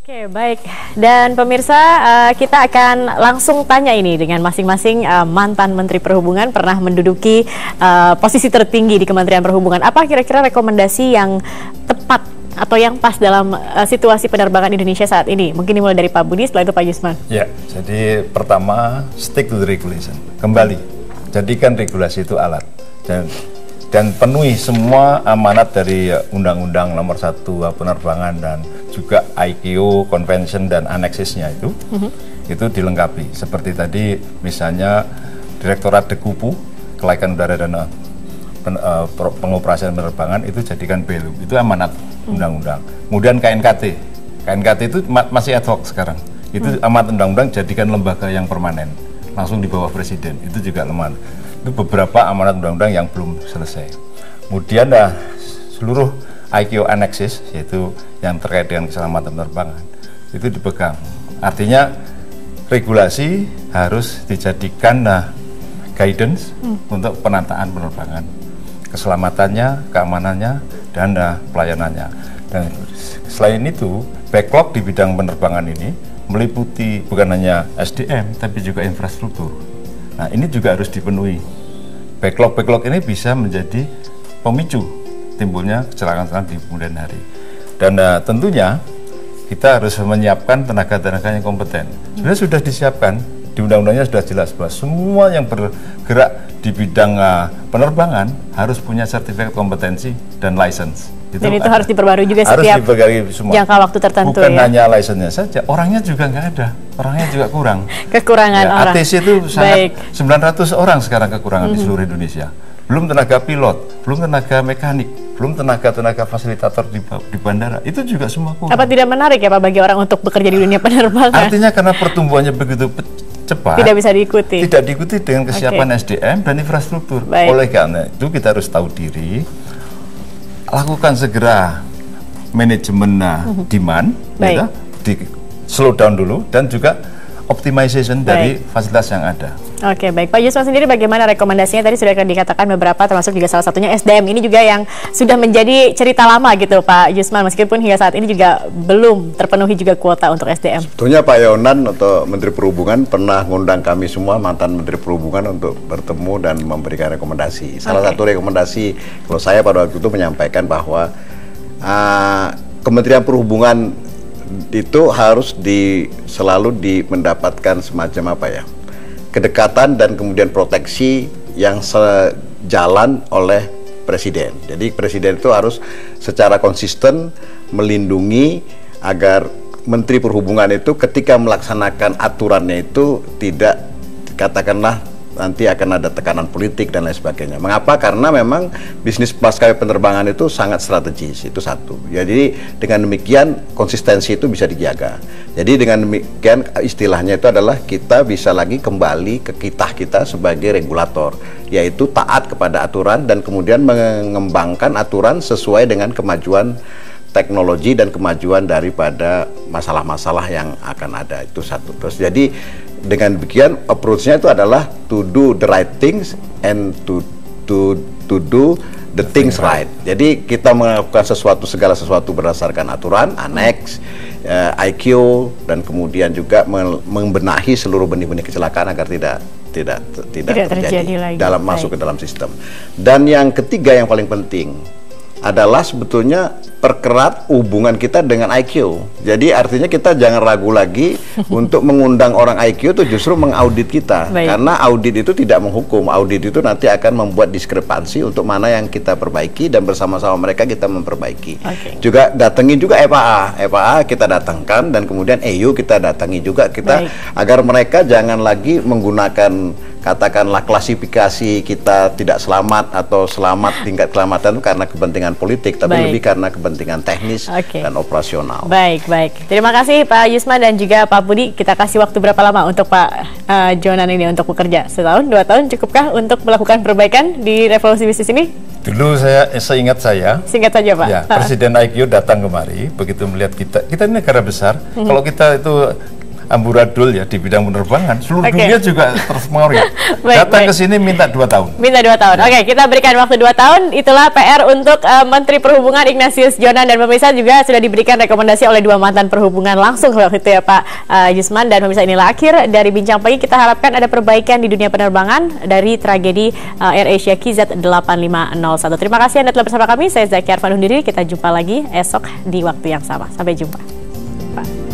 Oke, baik. Dan pemirsa, kita akan langsung tanya ini dengan masing-masing mantan Menteri Perhubungan pernah menduduki posisi tertinggi di Kementerian Perhubungan. Apa kira-kira rekomendasi yang tepat atau yang pas dalam situasi penerbangan Indonesia saat ini? Mungkin dimulai dari Pak Budi, setelah itu Pak Yusman. Ya, jadi pertama, stick to the regulation. Kembali, jadikan regulasi itu alat. Dan penuhi semua amanat dari Undang-Undang Nomor 1 Penerbangan dan juga ICAO, Convention dan aneksisnya itu dilengkapi. Seperti tadi misalnya Direktorat DEKUPU, Kelaikan Udara dan Pengoperasian Penerbangan itu jadikan BELU, itu amanat undang-undang. Kemudian KNKT itu masih ad hoc sekarang. Itu amanat undang-undang jadikan lembaga yang permanen, langsung di bawah Presiden. Itu juga lemah. Itu beberapa amanat undang-undang yang belum selesai. Kemudian seluruh ICAO annexes, yaitu yang terkait dengan keselamatan penerbangan, itu dipegang. Artinya regulasi harus dijadikan guidance untuk penataan penerbangan, keselamatannya, keamanannya, dan pelayanannya. Dan selain itu, backlog di bidang penerbangan ini meliputi bukan hanya SDM, tapi juga infrastruktur. Nah, ini juga harus dipenuhi. Backlog ini bisa menjadi pemicu timbulnya kecelakaan di kemudian hari. Dan tentunya kita harus menyiapkan tenaga-tenaga yang kompeten. Sebenarnya sudah disiapkan, di undang-undangnya sudah jelas bahwa semua yang bergerak di bidang penerbangan harus punya sertifikat kompetensi dan license. Dan itu harus diperbarui juga setiap jangka waktu tertentu. Bukan hanya license-nya saja, orangnya juga nggak ada, orangnya juga kurang. Kekurangan orang. ATC itu sangat 900 orang sekarang kekurangan di seluruh Indonesia. Belum tenaga pilot, belum tenaga mekanik, belum tenaga fasilitator di bandara. Itu juga semua kurang. Apa tidak menarik ya Pak bagi orang untuk bekerja di dunia penerbangan? Artinya karena pertumbuhannya begitu cepat, tidak bisa diikuti. Tidak diikuti dengan kesiapan SDM dan infrastruktur. Oleh karena itu kita harus tahu diri, lakukan segera manajemen demand, ya, di slow down dulu, dan juga optimization dari fasilitas yang ada. Oke, baik. Pak Yusman sendiri bagaimana rekomendasinya? Tadi sudah dikatakan beberapa, termasuk juga salah satunya SDM. Ini juga yang sudah menjadi cerita lama gitu Pak Yusman, meskipun hingga saat ini juga belum terpenuhi juga kuota untuk SDM. Sebetulnya Pak Yonan atau Menteri Perhubungan pernah mengundang kami semua mantan Menteri Perhubungan untuk bertemu dan memberikan rekomendasi. Salah satu rekomendasi, kalau saya pada waktu itu menyampaikan bahwa Kementerian Perhubungan itu harus selalu mendapatkan semacam apa ya, kedekatan dan kemudian proteksi yang sejalan oleh Presiden. Jadi Presiden itu harus secara konsisten melindungi agar Menteri Perhubungan itu ketika melaksanakan aturannya itu tidak, katakanlah, nanti akan ada tekanan politik dan lain sebagainya. Mengapa? Karena memang bisnis maskapai penerbangan itu sangat strategis, itu satu. Jadi dengan demikian konsistensi itu bisa dijaga. Jadi dengan demikian istilahnya itu adalah kita bisa lagi kembali ke kita sebagai regulator, yaitu taat kepada aturan dan kemudian mengembangkan aturan sesuai dengan kemajuan teknologi dan kemajuan daripada masalah-masalah yang akan ada, itu satu. Terus jadi dengan demikian approach-nya itu adalah to do the right things and to do the things right. Jadi kita melakukan segala sesuatu berdasarkan aturan, aneks, ICAO, dan kemudian juga membenahi seluruh benih-benih kecelakaan agar tidak terjadi dalam masuk ke dalam sistem. Dan yang ketiga yang paling penting adalah sebetulnya perkerat hubungan kita dengan ICAO. Jadi artinya kita jangan ragu lagi untuk mengundang orang ICAO itu justru mengaudit kita. Karena audit itu tidak menghukum, audit itu nanti akan membuat diskrepansi untuk mana yang kita perbaiki dan bersama-sama mereka kita memperbaiki. Juga datengin juga FAA kita datangkan, dan kemudian EU kita datangi juga kita agar mereka jangan lagi menggunakan katakanlah klasifikasi kita tidak selamat atau selamat tingkat keselamatan itu karena kepentingan politik, tapi lebih karena kepentingan teknis dan operasional. Baik. Terima kasih Pak Yusman dan juga Pak Budi. Kita kasih waktu berapa lama untuk Pak Jonan ini untuk bekerja? 1 tahun, 2 tahun cukupkah untuk melakukan perbaikan di Revolusi Bisnis ini? Dulu seingat saya, singkat saja Pak. Ya, Presiden ICAO datang kemari, begitu melihat kita ini negara besar. Kalau kita itu amburadul ya di bidang penerbangan. Seluruh dunia juga terpengaruh. Datang ke sini minta 2 tahun. Minta 2 tahun. Oke, kita berikan waktu 2 tahun. Itulah PR untuk Menteri Perhubungan Ignatius Jonan, dan pemirsa juga sudah diberikan rekomendasi oleh 2 mantan perhubungan langsung waktu itu ya Pak Yusman. Dan pemirsa, inilah akhir dari Bincang Pagi. Kita harapkan ada perbaikan di dunia penerbangan dari tragedi AirAsia KZ8501. Terima kasih Anda telah bersama kami. Saya Zaki Arfan undur diri. Kita jumpa lagi esok di waktu yang sama. Sampai jumpa. Pak.